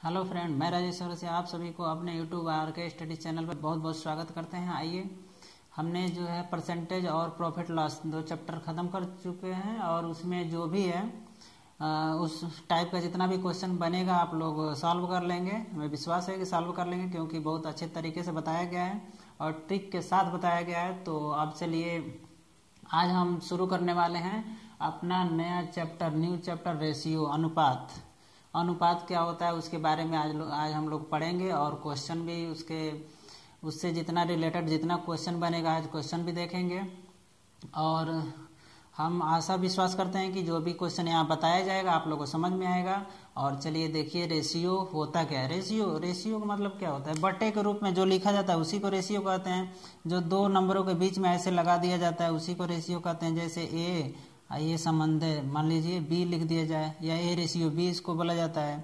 Hello friend, मैं राजेश से आप सभी को अपने यूट्यूब आर के स्टडी चैनल पर बहुत बहुत स्वागत करते हैं। आइए, हमने जो है परसेंटेज और प्रॉफिट लॉस दो चैप्टर ख़त्म कर चुके हैं और उसमें जो भी है उस टाइप का जितना भी क्वेश्चन बनेगा आप लोग सॉल्व कर लेंगे। हमें विश्वास है कि सॉल्व कर लेंगे क्योंकि बहुत अच्छे तरीके से बताया गया है और ट्रिक के साथ बताया गया है। तो अब चलिए आज हम शुरू करने वाले हैं अपना नया चैप्टर, न्यू चैप्टर रेशियो, अनुपात। अनुपात क्या होता है उसके बारे में आज हम लोग पढ़ेंगे और क्वेश्चन भी उससे जितना रिलेटेड जितना क्वेश्चन बनेगा आज क्वेश्चन भी देखेंगे। और हम आशा विश्वास करते हैं कि जो भी क्वेश्चन यहाँ बताया जाएगा आप लोगों को समझ में आएगा। और चलिए देखिए, रेशियो होता क्या है। रेशियो का मतलब क्या होता है? बट्टे के रूप में जो लिखा जाता है उसी को रेशियो कहते हैं। जो दो नंबरों के बीच में ऐसे लगा दिया जाता है उसी को रेशियो कहते हैं। जैसे ये संबंध है, मान लीजिए बी लिख दिया जाए, या ए रेशियो बी इसको बोला जाता है।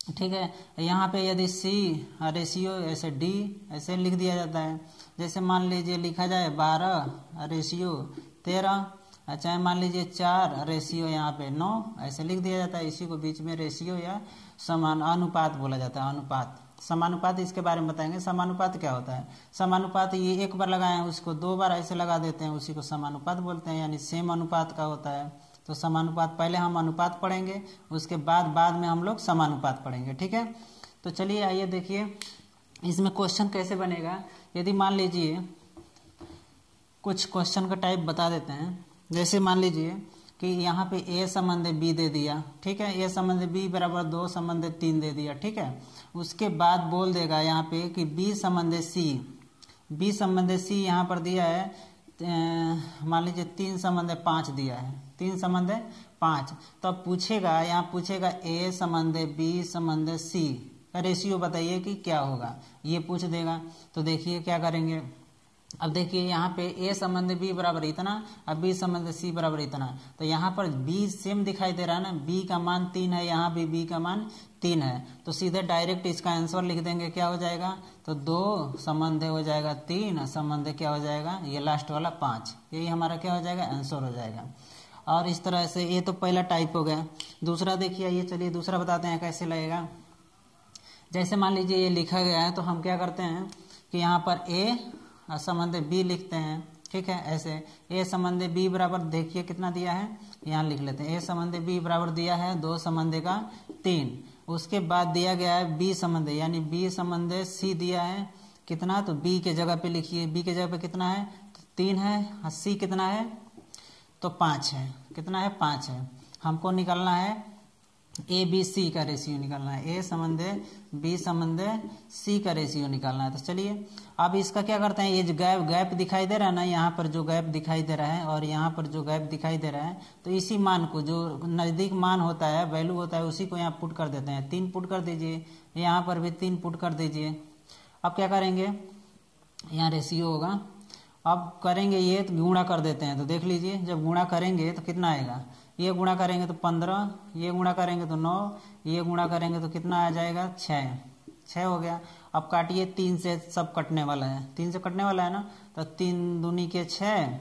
ठीक है, यहाँ पे यदि सी रेशियो ऐसे डी ऐसे लिख दिया जाता है। जैसे मान लीजिए लिखा जाए 12 रेशियो 13, चाहे मान लीजिए 4 रेशियो यहाँ पे 9 ऐसे लिख दिया जाता है। इसी को बीच में रेशियो या समान अनुपात बोला जाता है। अनुपात, समानुपात इसके बारे में बताएंगे। समानुपात क्या होता है? समानुपात ये एक बार लगाए हैं उसको दो बार ऐसे लगा देते हैं, उसी को समानुपात बोलते हैं, यानी सेम अनुपात का होता है। तो समानुपात पहले हम अनुपात पढ़ेंगे, उसके बाद में हम लोग समानुपात पढ़ेंगे। ठीक है, तो चलिए आइए देखिए इसमें क्वेश्चन कैसे बनेगा। यदि मान लीजिए कुछ क्वेश्चन का टाइप बता देते हैं। जैसे मान लीजिए कि यहाँ पे ए संबंध बी दे दिया। ठीक है, ए संबंध बी बराबर 2 संबंध 3 दे दिया। ठीक है, उसके बाद बोल देगा यहाँ पे कि बी संबंध सी यहाँ पर दिया है। मान लीजिए 3 संबंध 5 दिया है, 3 संबंध 5। तो अब पूछेगा, यहाँ पूछेगा ए संबंध बी संबंध सी का रेशियो बताइए कि क्या होगा, ये पूछ देगा। तो देखिए क्या करेंगे। अब देखिए यहाँ पे ए संबंध बी बराबर इतना, अब बी संबंध सी बराबर इतना। तो यहाँ पर बी सेम दिखाई दे रहा है ना, बी का मान 3 है, यहाँ भी बी का मान 3 है। तो सीधे डायरेक्ट इसका आंसर लिख देंगे। क्या हो जाएगा? तो 2 संबंध हो जाएगा 3 संबंध क्या हो जाएगा, ये लास्ट वाला 5। यही हमारा क्या हो जाएगा, आंसर हो जाएगा। और इस तरह से ये तो पहला टाइप हो गया। दूसरा देखिए, ये चलिए दूसरा बताते हैं कैसे लगेगा। जैसे मान लीजिए ये लिखा गया है, तो हम क्या करते हैं कि यहाँ पर ए संबंध बी लिखते हैं। ठीक है, ऐसे ए संबंध बी बराबर देखिए कितना दिया है, यहाँ लिख लेते हैं। ए संबंध बी बराबर दिया है 2 संबंध का 3। उसके बाद दिया गया है बी संबंध, यानी बी संबंध सी दिया है कितना, तो बी के जगह पे लिखिए। बी के जगह पे कितना है, तो 3 है। सी कितना है, तो 5 है। कितना है, 5 है। हमको निकालना है ए बी सी का रेशियो निकालना है। ए संबंध बी संबंध सी का रेशियो निकालना है। तो चलिए अब इसका क्या करते हैं, ये जो गैप दिखाई दे रहा है ना, यहाँ पर जो गैप दिखाई दे रहा है और यहाँ पर जो गैप दिखाई दे रहा है, तो इसी मान को, जो नज़दीक मान होता है, वैल्यू होता है, उसी को यहाँ पुट कर देते हैं। 3 पुट कर दीजिए, यहाँ पर भी 3 पुट कर दीजिए। अब क्या करेंगे, यहाँ रेशियो होगा। अब करेंगे ये तो गुणा कर देते हैं। तो देख लीजिए, जब गुणा करेंगे तो कितना आएगा, ये गुणा करेंगे तो 15, ये गुणा करेंगे तो 9, ये गुणा करेंगे तो कितना आ जाएगा, 6 हो गया। अब काटिए, 3 से सब कटने वाला है, 3 से कटने वाला है ना, तो 3 दूनी के 6,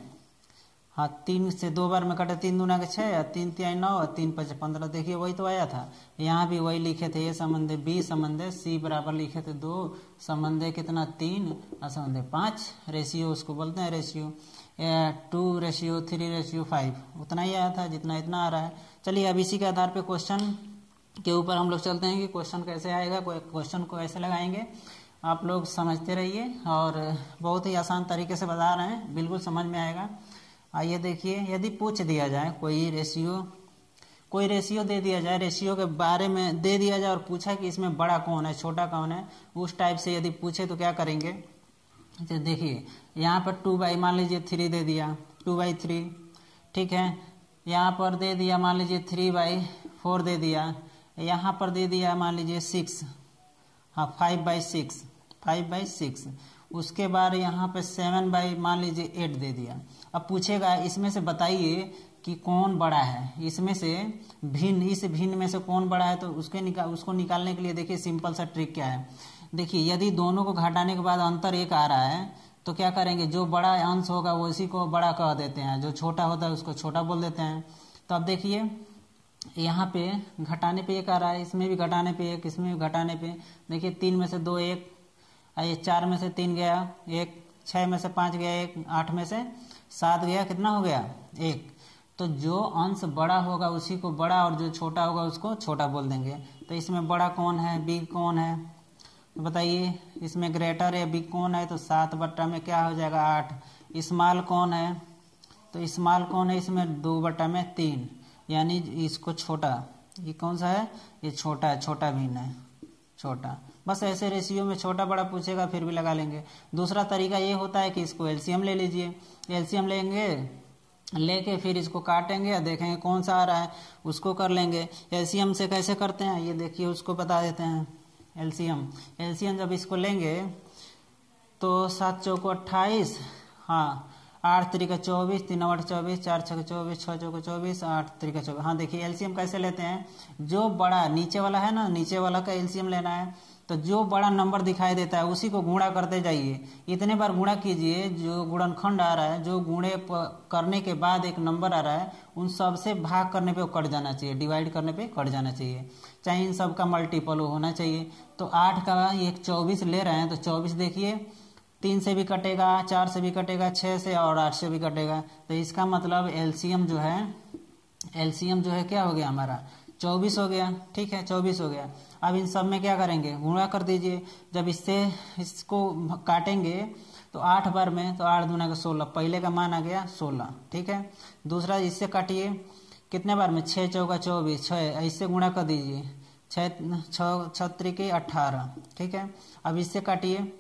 हाँ 3 से 2 बार में कटे, 3 दूना के 6, 3 तिहाई 9, 3 5 15। देखिए वही तो आया था, यहाँ भी वही लिखे थे। ये संबंध बी संबंध सी बराबर लिखे थे 2 संबंध कितना 3 और संबंध 5। रेशियो उसको बोलते हैं रेशियो। 2 रेशियो 3 रेशियो 5 उतना ही आया था जितना इतना आ रहा है। चलिए अब इसी के आधार पे क्वेश्चन के ऊपर हम लोग चलते हैं कि क्वेश्चन कैसे आएगा, क्वेश्चन को कैसे लगाएंगे। आप लोग समझते रहिए और बहुत ही आसान तरीके से बता रहे हैं, बिल्कुल समझ में आएगा। आइए देखिए, यदि पूछ दिया जाए कोई रेशियो दे दिया जाए, रेशियो के बारे में दे दिया जाए और पूछा कि इसमें बड़ा कौन है छोटा कौन है, उस टाइप से यदि पूछे तो क्या करेंगे। तो देखिए यहाँ पर 2/, मान लीजिए 3 दे दिया, 2/3। ठीक है, यहाँ पर दे दिया मान लीजिए 3/4 दे दिया, यहाँ पर दे दिया मान लीजिए 6, हाँ 5/6। उसके बाद यहाँ पे 7/ मान लीजिए 8 दे दिया। अब पूछेगा इसमें से बताइए कि कौन बड़ा है, इसमें से इस भिन्न में से कौन बड़ा है। तो उसको निकालने के लिए देखिए सिंपल सा ट्रिक क्या है। देखिए यदि दोनों को घटाने के बाद अंतर 1 आ रहा है तो क्या करेंगे, जो बड़ा अंश होगा वो इसी को बड़ा कह देते हैं, जो छोटा होता है उसको छोटा बोल देते हैं। तो अब देखिए यहाँ पे घटाने पे एक आ रहा है, इसमें भी घटाने पे एक, इसमें भी घटाने पे। देखिए 3 में से 2 1, ये 4 में से 3 गया एक, 6 में से 5 गया एक, 8 में से 7 गया, कितना हो गया 1। तो जो अंश बड़ा होगा उसी को बड़ा और जो छोटा होगा उसको छोटा बोल देंगे। तो इसमें बड़ा कौन है, बिग कौन है, तो बताइए। इसमें ग्रेटर है, बिग कौन है, तो 7 बट्टा में क्या हो जाएगा 8। स्मॉल कौन है, तो स्मॉल कौन है, इसमें 2 बट्टा में 3, यानी इसको छोटा, ये कौन सा है, ये छोटा है, छोटा भिन्न है, छोटा। बस ऐसे रेशियो में छोटा बड़ा पूछेगा फिर भी लगा लेंगे। दूसरा तरीका ये होता है कि इसको एलसीएम ले लीजिए, एलसीएम लेंगे, लेके फिर इसको काटेंगे और देखेंगे कौन सा आ रहा है, उसको कर लेंगे। एलसीएम से कैसे करते हैं ये देखिए, उसको बता देते हैं। एलसीएम जब इसको लेंगे तो 7 चौको 28, हाँ 8 त्रिका 24, 3 8 24, 4 6 24, 6 चौको 24, 8 त्रिका 24। हाँ देखिए एलसीएम कैसे लेते हैं, जो बड़ा नीचे वाला है ना, नीचे वाला का एलसीएम लेना है। तो जो बड़ा नंबर दिखाई देता है उसी को गुणा करते जाइए, इतने बार गुणा कीजिए, जो गुणनखंड आ रहा है, जो गुणे करने के बाद एक नंबर आ रहा है, उन सब से भाग करने पे वो कट जाना चाहिए, डिवाइड करने पे कट जाना चाहिए, चाहे इन सब का मल्टीपल होना चाहिए। तो 8 का एक 24 ले रहे हैं, तो 24 देखिए 3 से भी कटेगा, 4 से भी कटेगा, 6 से और 8 से भी कटेगा। तो इसका मतलब एलसीएम जो है क्या हो गया हमारा 24 हो गया। ठीक है 24 हो गया। अब इन सब में क्या करेंगे, गुणा कर दीजिए। जब इसको काटेंगे तो 8 बार में, तो 8 दूना का 16, पहले का मान आ गया 16। ठीक है, दूसरा इससे काटिए, कितने बार में, 6 चौका 24, 6 इससे गुणा कर दीजिए, 6 त्रिके 18। ठीक है, अब इससे काटिए,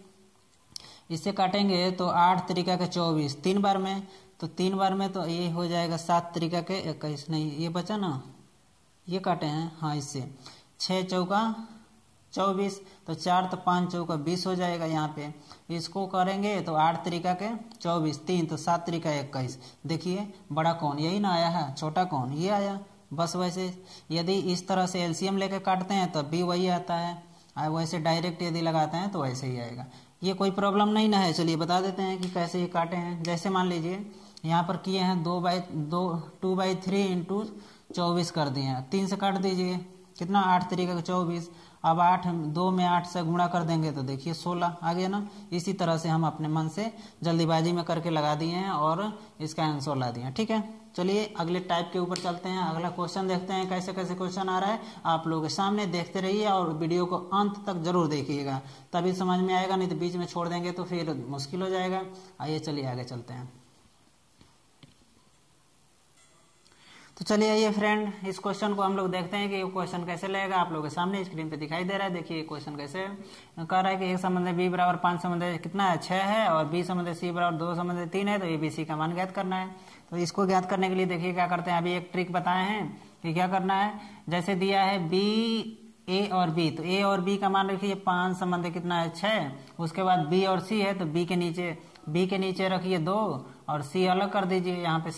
इससे काटेंगे तो 8 त्रिका के 24, 3 बार में, तो 3 बार में तो ये हो जाएगा 7 त्रिका के 21, नहीं ये बचा ना, ये काटे हैं, हाँ इससे 6 चौका 24, तो 4 तो 5 चौका 20 हो जाएगा। यहाँ पे इसको करेंगे तो 8 त्रिका के 24, 3 तो 7 त्रिका 21। देखिए बड़ा कौन यही ना आया है, छोटा कौन ये आया। बस वैसे यदि इस तरह से एलसीएम लेके काटते हैं तब भी वही आता है, और वैसे डायरेक्ट यदि लगाते हैं तो वैसे ही आएगा। ये कोई प्रॉब्लम नहीं ना है। चलिए बता देते हैं कि कैसे ये काटे हैं। जैसे मान लीजिए यहाँ पर किए हैं 2/3 इंटू 24 कर दिए हैं, 3 से काट दीजिए, कितना 8 तरीके का 24। अब 2 में 8 से गुणा कर देंगे तो देखिए 16 आ गया ना। इसी तरह से हम अपने मन से जल्दीबाजी में करके लगा दिए हैं और इसका आंसर ला दिए हैं। ठीक है, चलिए अगले टाइप के ऊपर चलते हैं। अगला क्वेश्चन देखते हैं कैसे कैसे क्वेश्चन आ रहा है। आप लोगों के सामने देखते रहिए और वीडियो को अंत तक जरूर देखिएगा, तभी समझ में आएगा, नहीं तो बीच में छोड़ देंगे तो फिर मुश्किल हो जाएगा। आइए चलिए आगे चलते हैं। तो चलिए आइए फ्रेंड, इस क्वेश्चन को हम लोग देखते हैं कि ये क्वेश्चन कैसे लगेगा। आप लोगों के सामने स्क्रीन पे दिखाई दे रहा है। देखिए क्वेश्चन कैसे कह रहा है कि एक संबंध b बराबर 5 संबंध कितना है 6 है, और b संबंध c बराबर 2 संबंध 3 है, तो ए बी सी का मान ज्ञात करना है। तो इसको ज्ञात करने के लिए देखिए क्या करते हैं। अभी एक ट्रिक बताए हैं कि क्या करना है। जैसे दिया है b a और b, तो a और b का मान रखिए 5 संबंध कितना है 6, उसके बाद b और c है तो b के नीचे रखिए 2 और c अलग कर दीजिए। यहाँ पे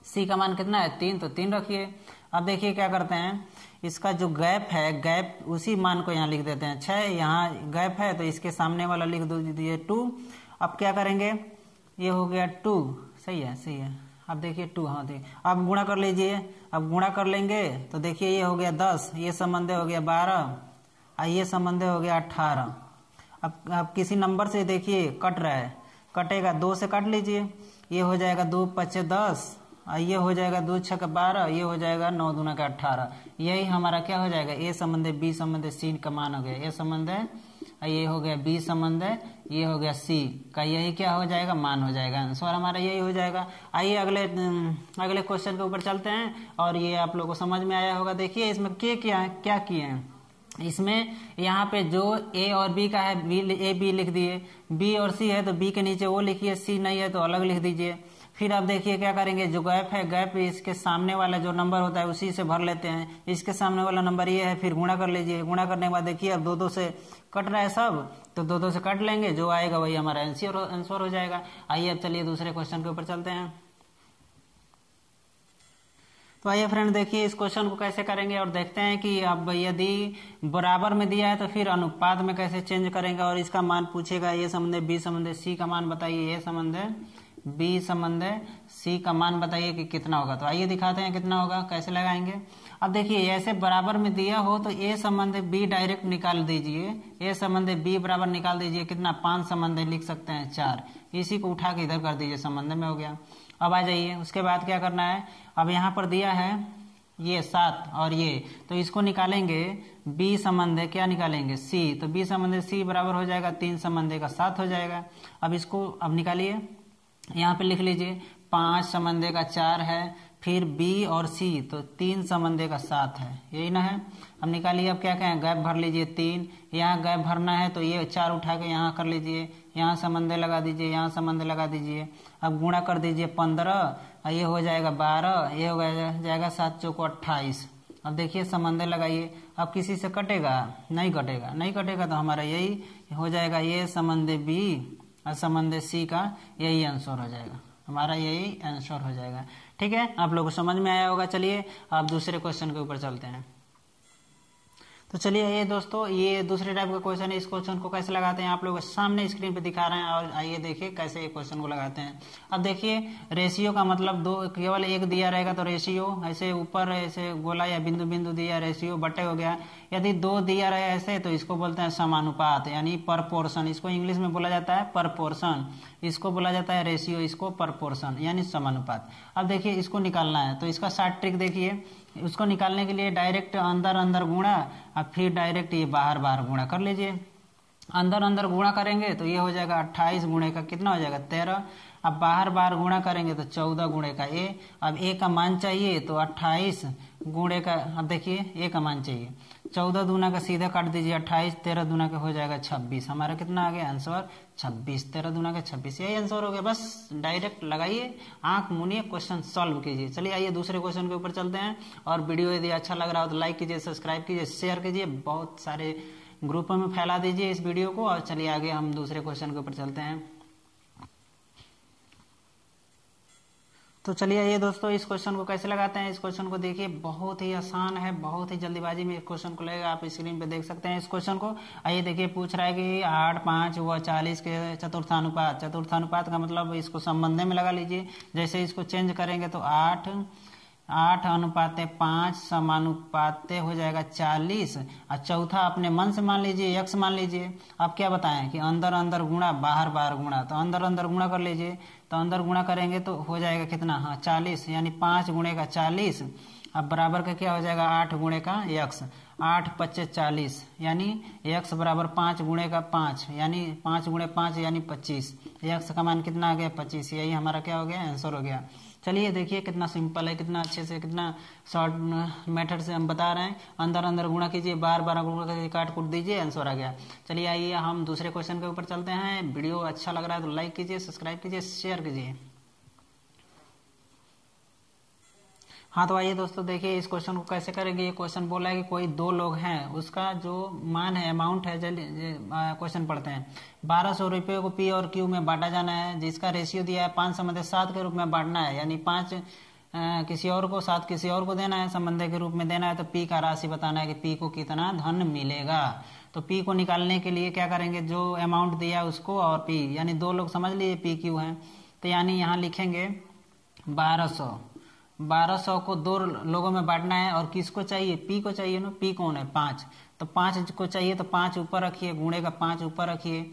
c का मान कितना है 3, तो 3 रखिए। अब देखिए क्या करते हैं, इसका जो गैप है, गैप उसी मान को यहाँ लिख देते हैं 6, यहाँ गैप है तो इसके सामने वाला लिख दीजिए 2। अब क्या करेंगे, ये हो गया 2, सही है। अब देखिए 2, हाँ देखिए, अब गुणा कर लीजिए। अब गुणा कर लेंगे तो देखिए ये हो गया 10, ये संबंध हो गया 12 और ये संबंध हो गया 18। अब किसी नंबर से देखिए कट रहा है, कटेगा 2 से काट लीजिए, ये हो जाएगा 2 5 10, ये हो जाएगा 2 6 12, ये हो जाएगा 9 दूना का 18। यही हमारा क्या हो जाएगा, ए संबंध है बी संबंध है सी का मान हो गया। ए संबंध है, ये हो गया बी संबंध है, ये हो गया सी का, यही क्या हो जाएगा मान हो जाएगा। आंसर हमारा यही हो जाएगा। आइए अगले क्वेश्चन के ऊपर चलते हैं और ये आप लोगों को समझ में आया होगा। देखिए इसमें क्या किए हैं। इसमें यहाँ पे जो ए और बी का है ए बी लिख दिए, बी और सी है तो बी के नीचे वो लिखिए, सी नहीं है तो अलग लिख दीजिए। फिर आप देखिए क्या करेंगे, जो गैप है, गैप इसके सामने वाला जो नंबर होता है उसी से भर लेते हैं। इसके सामने वाला नंबर ये है, फिर गुणा कर लीजिए। गुणा करने के बाद देखिए अब 2 से कट रहा है सब, तो 2 से काट लेंगे, जो आएगा वही हमारा आंसर हो जाएगा। आइए अब चलिए दूसरे क्वेश्चन के ऊपर चलते हैं। तो आइए फ्रेंड देखिए इस क्वेश्चन को कैसे करेंगे और देखते हैं कि अब यदि बराबर में दिया है तो फिर अनुपात में कैसे चेंज करेंगे। और इसका मान पूछेगा, ये संबंध है बी संबंध है सी का मान बताइए। ये संबंध है बी संबंध सी का मान बताइए कि कितना होगा। तो आइए दिखाते हैं कितना होगा, कैसे लगाएंगे। अब देखिए ऐसे बराबर में दिया हो तो ए संबंध बी डायरेक्ट निकाल दीजिए, ए संबंध बी बराबर निकाल दीजिए कितना, 5 संबंध लिख सकते हैं 4, इसी को उठा के इधर कर दीजिए, संबंध में हो गया। अब आ जाइए उसके बाद क्या करना है, अब यहाँ पर दिया है ये 7 और ये, तो इसको निकालेंगे बी संबंध क्या निकालेंगे सी, तो बी संबंध सी बराबर हो जाएगा 3 संबंध का 7 हो जाएगा। अब इसको अब निकालिए, यहाँ पे लिख लीजिए 5 संबंध का 4 है, फिर बी और सी तो 3 संबंध का 7 है, यही ना है। अब निकालिए, अब क्या कहें गैप भर लीजिए 3, यहाँ गैप भरना है तो ये 4 उठा के यहाँ कर लीजिए, यहाँ संबंध लगा दीजिए, यहाँ संबंध लगा दीजिए। अब गुणा कर दीजिए 15, ये हो जाएगा 12, ये हो जाएगा 7 चौको 28। अब देखिए संबंध लगाइए, अब किसी से कटेगा नहीं कटेगा, नहीं कटेगा तो हमारा यही हो जाएगा, ये संबंध बी और संबंध सी का यही आंसर हो जाएगा, हमारा यही आंसर हो जाएगा। ठीक है, आप लोगों को समझ में आया होगा। चलिए आप दूसरे क्वेश्चन के ऊपर चलते हैं। तो चलिए ये दोस्तों, ये दूसरे टाइप का क्वेश्चन है, इस क्वेश्चन को कैसे लगाते हैं आप लोगों के सामने स्क्रीन पे दिखा रहे हैं, और आइए देखिए कैसे ये क्वेश्चन को लगाते हैं। अब देखिए रेशियो का मतलब दो, केवल एक दिया रहेगा तो रेशियो, ऐसे ऊपर ऐसे गोला या बिंदु बिंदु दिया रेशियो बटे हो गया। यदि 2 दिया रहे ऐसे तो इसको बोलते हैं समानुपात यानी परपोर्शन, इसको इंग्लिश में बोला जाता है परपोर्शन, इसको बोला जाता है रेशियो, इसको परपोर्शन यानी समानुपात। अब देखिए इसको निकालना है तो इसका शॉर्ट ट्रिक देखिए, उसको निकालने के लिए डायरेक्ट अंदर अंदर गुणा और फिर डायरेक्ट ये बाहर बाहर गुणा कर लीजिए। अंदर अंदर गुणा करेंगे तो ये हो जाएगा 28 गुणे का कितना हो जाएगा 13, अब बाहर बाहर गुणा करेंगे तो 14 गुणे का ए। अब ए का मान चाहिए तो 28 गुणे का, अब देखिए ए का मान चाहिए, 14 दूना का सीधा काट दीजिए 28, 13 दूना का हो जाएगा 26, हमारा कितना आ गया आंसर 26, 13 दूना का 26, यही आंसर हो गया। बस डायरेक्ट लगाइए, आंख मुनिए, क्वेश्चन सॉल्व कीजिए। चलिए आइए दूसरे क्वेश्चन के ऊपर चलते हैं, और वीडियो यदि अच्छा लग रहा हो तो लाइक कीजिए, सब्सक्राइब कीजिए, शेयर कीजिए, बहुत सारे ग्रुपों में फैला दीजिए इस वीडियो को। और चलिए आगे हम दूसरे क्वेश्चन के ऊपर चलते हैं। तो चलिए ये दोस्तों इस क्वेश्चन को कैसे लगाते हैं, इस क्वेश्चन को देखिए बहुत ही आसान है, बहुत ही जल्दीबाजी में इस क्वेश्चन को लगेगा, आप स्क्रीन पे देख सकते हैं इस क्वेश्चन को। आइए देखिए पूछ रहा है कि 8, 5 व 40 के चतुर्थानुपात, चतुर्थानुपात का मतलब इसको संबंध में लगा लीजिए। जैसे इसको चेंज करेंगे तो 8 अनुपाते 5 समानुपाते हो जाएगा 40, और चौथा अपने मन से मान लीजिए, x मान लीजिए। अब क्या बताएं कि अंदर अंदर गुणा बाहर बाहर गुणा, तो अंदर अंदर गुणा कर लीजिए, तो अंदर गुणा करेंगे तो हो जाएगा कितना, हाँ 40 यानी 5 गुणे का 40। अब बराबर का क्या हो जाएगा 8 गुणे का x, 8 × 5 = 40 यानी x बराबर 5 गुणे का 5 यानी 5 गुणे 5 यानी 25, x का मान कितना आ गया 25, यही हमारा क्या हो गया आंसर हो गया। चलिए देखिए कितना सिंपल है, कितना अच्छे से, कितना शॉर्ट मेथड से हम बता रहे हैं। अंदर अंदर गुणा कीजिए, बार बार गुणा करके काट कूट दीजिए, आंसर आ गया। चलिए आइए हम दूसरे क्वेश्चन के ऊपर चलते हैं। वीडियो अच्छा लग रहा है तो लाइक कीजिए, सब्सक्राइब कीजिए, शेयर कीजिए। हाँ तो आइए दोस्तों देखिए इस क्वेश्चन को कैसे करेंगे। ये क्वेश्चन बोला है कि कोई 2 लोग हैं, उसका जो मान है, अमाउंट है, क्वेश्चन पढ़ते हैं। 1200 रुपये को पी और क्यू में बांटा जाना है, जिसका रेशियो दिया है 5 संबंध 7 के रूप में बांटना है, यानी 5 किसी और को, 7 किसी और को देना है, संबंध के रूप में देना है। तो पी का राशि बताना है कि पी को कितना धन मिलेगा। तो पी को निकालने के लिए क्या करेंगे, जो अमाउंट दिया उसको और पी, यानी 2 लोग समझ लीजिए पी क्यू है, तो यानी यहाँ लिखेंगे 1200 को 2 लोगों में बांटना है, और किसको चाहिए, पी को चाहिए ना, पी कौन है 5, तो 5 को चाहिए, तो 5 ऊपर रखिए, गुणे का 5 ऊपर रखिए,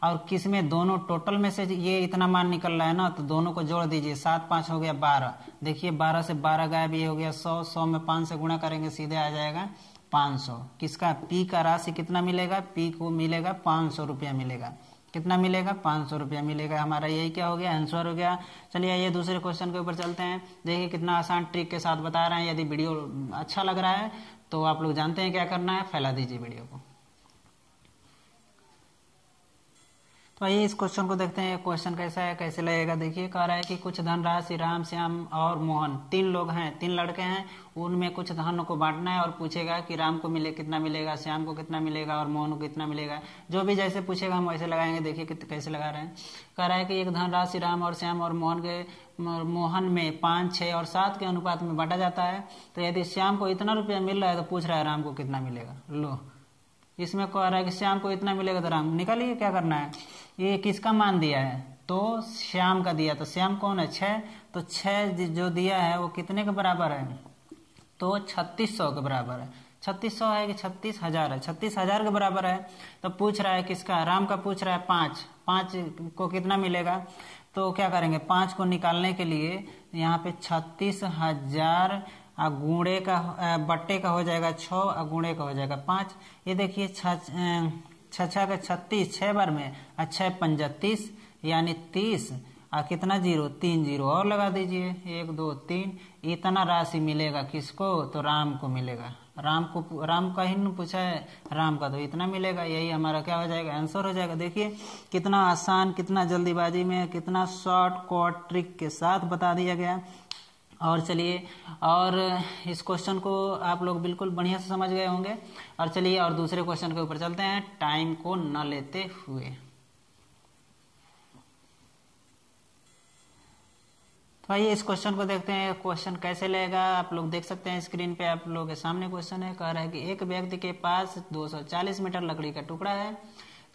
और किस में दोनों टोटल में से ये इतना मान निकल रहा है ना, तो दोनों को जोड़ दीजिए, 7 5 हो गया 12, देखिए 12 से 12 गायब, ये हो गया 100, 100 में 5 से गुणा करेंगे सीधे आ जाएगा 500। किसका, पी का राशि कितना मिलेगा, पी को मिलेगा 500 रुपया मिलेगा, कितना मिलेगा 500 रुपया मिलेगा। हमारा यही क्या हो गया, आंसर हो गया। चलिए ये दूसरे क्वेश्चन के ऊपर चलते हैं। देखिए कितना आसान ट्रिक के साथ बता रहे हैं। यदि वीडियो अच्छा लग रहा है तो आप लोग जानते हैं क्या करना है, फैला दीजिए वीडियो को। तो आइए इस क्वेश्चन को देखते हैं, क्वेश्चन कैसा है, कैसे लगेगा। देखिए कह रहा है कि कुछ धनराशि राम, श्याम और मोहन, 3 लोग हैं, 3 लड़के हैं, उनमें कुछ धन को बांटना है, और पूछेगा कि राम को मिले कितना मिलेगा, श्याम को कितना मिलेगा और मोहन को कितना मिलेगा। जो भी जैसे पूछेगा हम वैसे लगाएंगे। देखिए कैसे लगा रहे हैं। कह रहा है कि एक धनराशि राम और श्याम और मोहन में 5, 6 और 7 के अनुपात में बांटा जाता है। तो यदि श्याम को इतना रुपया मिल रहा है तो पूछ रहा है राम को कितना मिलेगा। लो इसमें कह रहा है कि श्याम को इतना मिलेगा, तो राम निकालिए क्या करना है। ये किसका मान दिया है, तो श्याम का दिया, तो श्याम कौन है 6, तो 6 जो दिया है वो कितने के बराबर है, तो 3600 के बराबर है। 3600 है कि 36,000 है, 36,000 के बराबर है। तो पूछ रहा है किसका, राम का पूछ रहा है 5 को कितना मिलेगा। तो क्या करेंगे, 5 को निकालने के लिए यहाँ पे 36,000 गुणे का बट्टे का हो जाएगा 6 और गुणे का हो जाएगा 5। ये देखिए 6 का 36, 6 बार में, 6 पंजा 30 यानी 30 और कितना जीरो, 3 जीरो और लगा दीजिए, 1 2 3। इतना राशि मिलेगा किसको, तो राम को मिलेगा। राम का ही पूछा है, राम का तो इतना मिलेगा। यही हमारा क्या हो जाएगा, आंसर हो जाएगा। देखिए कितना आसान, कितना जल्दीबाजी में, कितना शॉर्टकट ट्रिक के साथ बता दिया गया। और चलिए, और इस क्वेश्चन को आप लोग बिल्कुल बढ़िया से समझ गए होंगे। और चलिए और दूसरे क्वेश्चन के ऊपर चलते हैं, टाइम को न लेते हुए। तो आइए इस क्वेश्चन को देखते हैं, क्वेश्चन कैसे लेगा। आप लोग देख सकते हैं स्क्रीन पे, आप लोगों के सामने क्वेश्चन है। कह रहा है कि एक व्यक्ति के पास 240 मीटर लकड़ी का टुकड़ा है,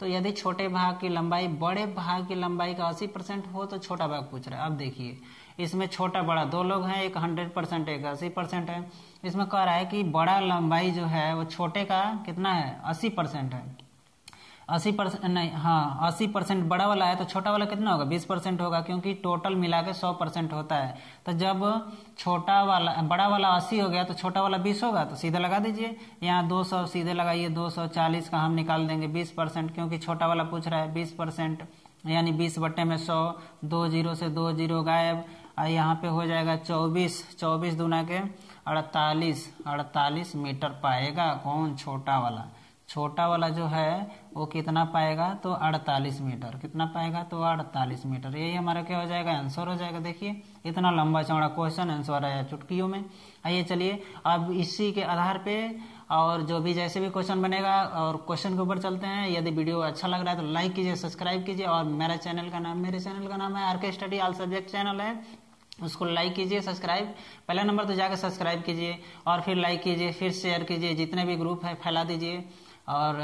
तो यदि छोटे भाग की लंबाई बड़े भाग की लंबाई का 80% हो तो छोटा भाग पूछ रहा है। अब देखिए इसमें छोटा बड़ा 2 लोग हैं, एक 100% एक 80% है। इसमें कह रहा है कि बड़ा लंबाई जो है वो छोटे का कितना है, 80% है। 80% नहीं, हाँ 80% बड़ा वाला है, तो छोटा वाला कितना होगा, 20% होगा, क्योंकि टोटल मिला के 100% होता है। तो जब बड़ा वाला 80 हो गया तो छोटा वाला 20 होगा, तो सीधे लगा दीजिए। यहाँ 200 सीधे लगाइए, 240 का हम निकाल देंगे 20%, क्योंकि छोटा वाला पूछ रहा है 20%, यानी 20 बट्टे में 100, 2 जीरो से 2 जीरो गायब। यहाँ पे हो जाएगा 24 दूना के 48 मीटर पाएगा कौन, छोटा वाला जो है वो कितना पाएगा, तो 48 मीटर। कितना पाएगा, तो 48 मीटर। यही हमारा क्या हो जाएगा, आंसर हो जाएगा। देखिए इतना लंबा चौड़ा क्वेश्चन, आंसर आया चुटकियों में। आइए चलिए अब इसी के आधार पे और जो भी जैसे भी क्वेश्चन बनेगा और क्वेश्चन के ऊपर चलते हैं। यदि वीडियो अच्छा लग रहा है तो लाइक कीजिए, सब्सक्राइब कीजिए। और मेरे चैनल का नाम है RK study all subject channel है, उसको लाइक कीजिए, सब्सक्राइब। पहला नंबर तो जाकर सब्सक्राइब कीजिए और फिर लाइक कीजिए, फिर शेयर कीजिए, जितने भी ग्रुप है फैला दीजिए। और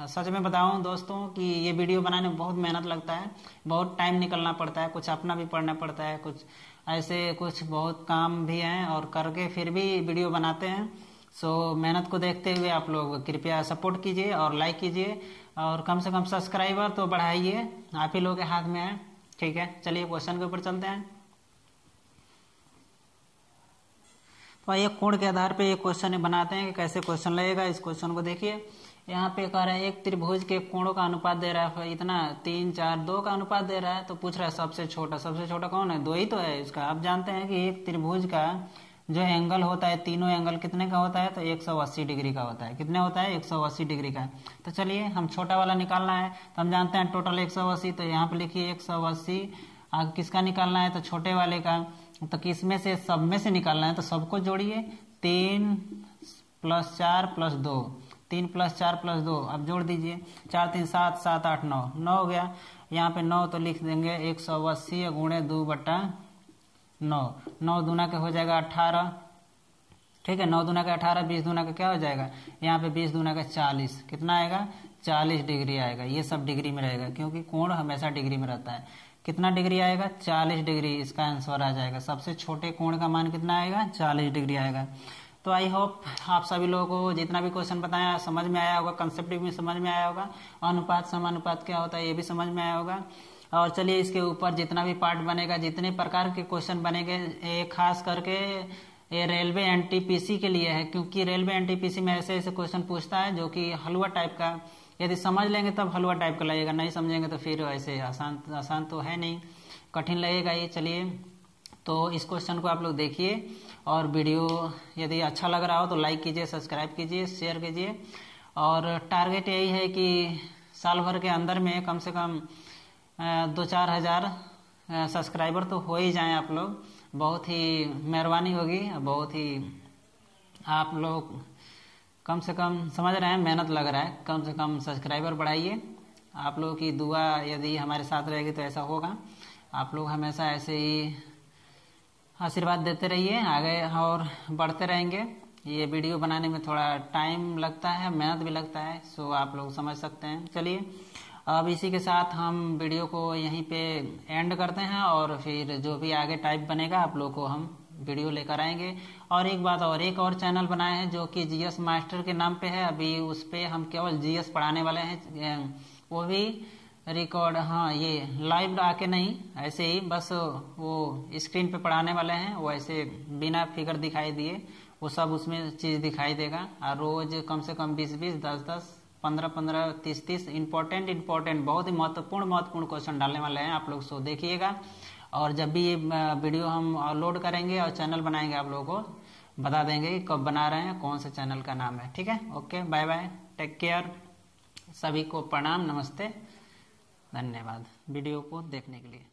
सच में बताऊं दोस्तों कि ये वीडियो बनाने में बहुत मेहनत लगता है, बहुत टाइम निकलना पड़ता है, कुछ अपना भी पढ़ना पड़ता है, कुछ ऐसे कुछ बहुत काम भी हैं और करके फिर भी वीडियो बनाते हैं। सो मेहनत को देखते हुए आप लोग कृपया सपोर्ट कीजिए और लाइक कीजिए, और कम से कम सब्सक्राइबर तो बढ़ाइए, आप ही लोगों के हाथ में है। ठीक है, चलिए क्वेश्चन के ऊपर चलते हैं। तो आइए कोण के आधार पे ये क्वेश्चन बनाते हैं कि कैसे क्वेश्चन लगेगा। इस क्वेश्चन को देखिए, यहाँ पे कह रहा है एक त्रिभुज के कोणों का अनुपात दे रहा है, इतना 3 4 2 का अनुपात दे रहा है। तो पूछ रहा है सबसे छोटा कौन है, 2 ही तो है इसका। आप जानते हैं कि एक त्रिभुज का जो एंगल होता है, तीनों एंगल कितने का होता है, तो 180 डिग्री का होता है। कितने होता है, 180 डिग्री का। तो चलिए हम छोटा वाला निकालना है, तो हम जानते हैं टोटल 180, तो यहाँ पे लिखिए 180। आगे किसका निकालना है, तो छोटे वाले का। तो किस में से, सब में से निकालना है, तो सबको जोड़िए। 3 + 4 + 2, 3 + 4 + 2, अब जोड़ दीजिए। 4 3 7 7 8 9, 9 हो गया। यहाँ पे 9 तो लिख देंगे 180 गुणे 2/9, 9 दूना के हो जाएगा 18। ठीक है, 9 दूना का 18, 20 दूना का क्या हो जाएगा, यहाँ पे 20 दूना का 40। कितना आएगा, 40 डिग्री आएगा। ये सब डिग्री में रहेगा, क्योंकि कोण हमेशा डिग्री में रहता है। कितना डिग्री आएगा, 40 डिग्री इसका आंसर आ जाएगा। सबसे छोटे कोण का मान कितना आएगा, 40 डिग्री आएगा। तो आई होप आप सभी लोगों को जितना भी क्वेश्चन बताया समझ में आया होगा, कंसेप्ट भी समझ में आया होगा, अनुपात समानुपात क्या होता है ये भी समझ में आया होगा। और चलिए इसके ऊपर जितना भी पार्ट बनेगा, जितने प्रकार के क्वेश्चन बनेंगे, खास करके ये रेलवे NTPC के लिए है, क्योंकि रेलवे NTPC में ऐसे ऐसे क्वेश्चन पूछता है जो कि हलवा टाइप का। यदि समझ लेंगे तब हलवा टाइप का लगेगा, नहीं समझेंगे तो फिर ऐसे आसान तो है नहीं, कठिन लगेगा ये। चलिए तो इस क्वेश्चन को आप लोग देखिए, और वीडियो यदि अच्छा लग रहा हो तो लाइक कीजिए, सब्सक्राइब कीजिए, शेयर कीजिए। और टारगेट यही है कि साल भर के अंदर में कम से कम 2-4 हज़ार सब्सक्राइबर तो हो ही जाएं आप लोग। बहुत ही मेहरबानी होगी, बहुत ही आप लोग कम से कम समझ रहे हैं, मेहनत लग रहा है, कम से कम सब्सक्राइबर बढ़ाइए। आप लोगों की दुआ यदि हमारे साथ रहेगी तो ऐसा होगा। आप लोग हमेशा ऐसे ही आशीर्वाद देते रहिए, आगे और बढ़ते रहेंगे। ये वीडियो बनाने में थोड़ा टाइम लगता है, मेहनत भी लगता है, सो आप लोग समझ सकते हैं। चलिए अब इसी के साथ हम वीडियो को यहीं पे एंड करते हैं, और फिर जो भी आगे टाइप बनेगा आप लोग को हम वीडियो लेकर आएंगे। और एक बात और, एक और चैनल बनाए हैं जो कि जीएस मास्टर के नाम पे है। अभी उस पे हम केवल जीएस पढ़ाने वाले हैं, वो भी रिकॉर्ड, हाँ ये लाइव आके नहीं, ऐसे ही बस वो स्क्रीन पे पढ़ाने वाले हैं। वो ऐसे बिना फिगर दिखाई दिए वो सब उसमें चीज दिखाई देगा। और रोज कम से कम 20-20, 10-10, 15-15, 30-30 इम्पोर्टेंट बहुत ही महत्वपूर्ण क्वेश्चन डालने वाले हैं आप लोग, सो देखिएगा। और जब भी ये वीडियो हम अपलोड करेंगे और चैनल बनाएंगे आप लोगों को बता देंगे कि कब बना रहे हैं, कौन से चैनल का नाम है। ठीक है, okay, bye bye, take care, सभी को प्रणाम, नमस्ते, धन्यवाद वीडियो को देखने के लिए।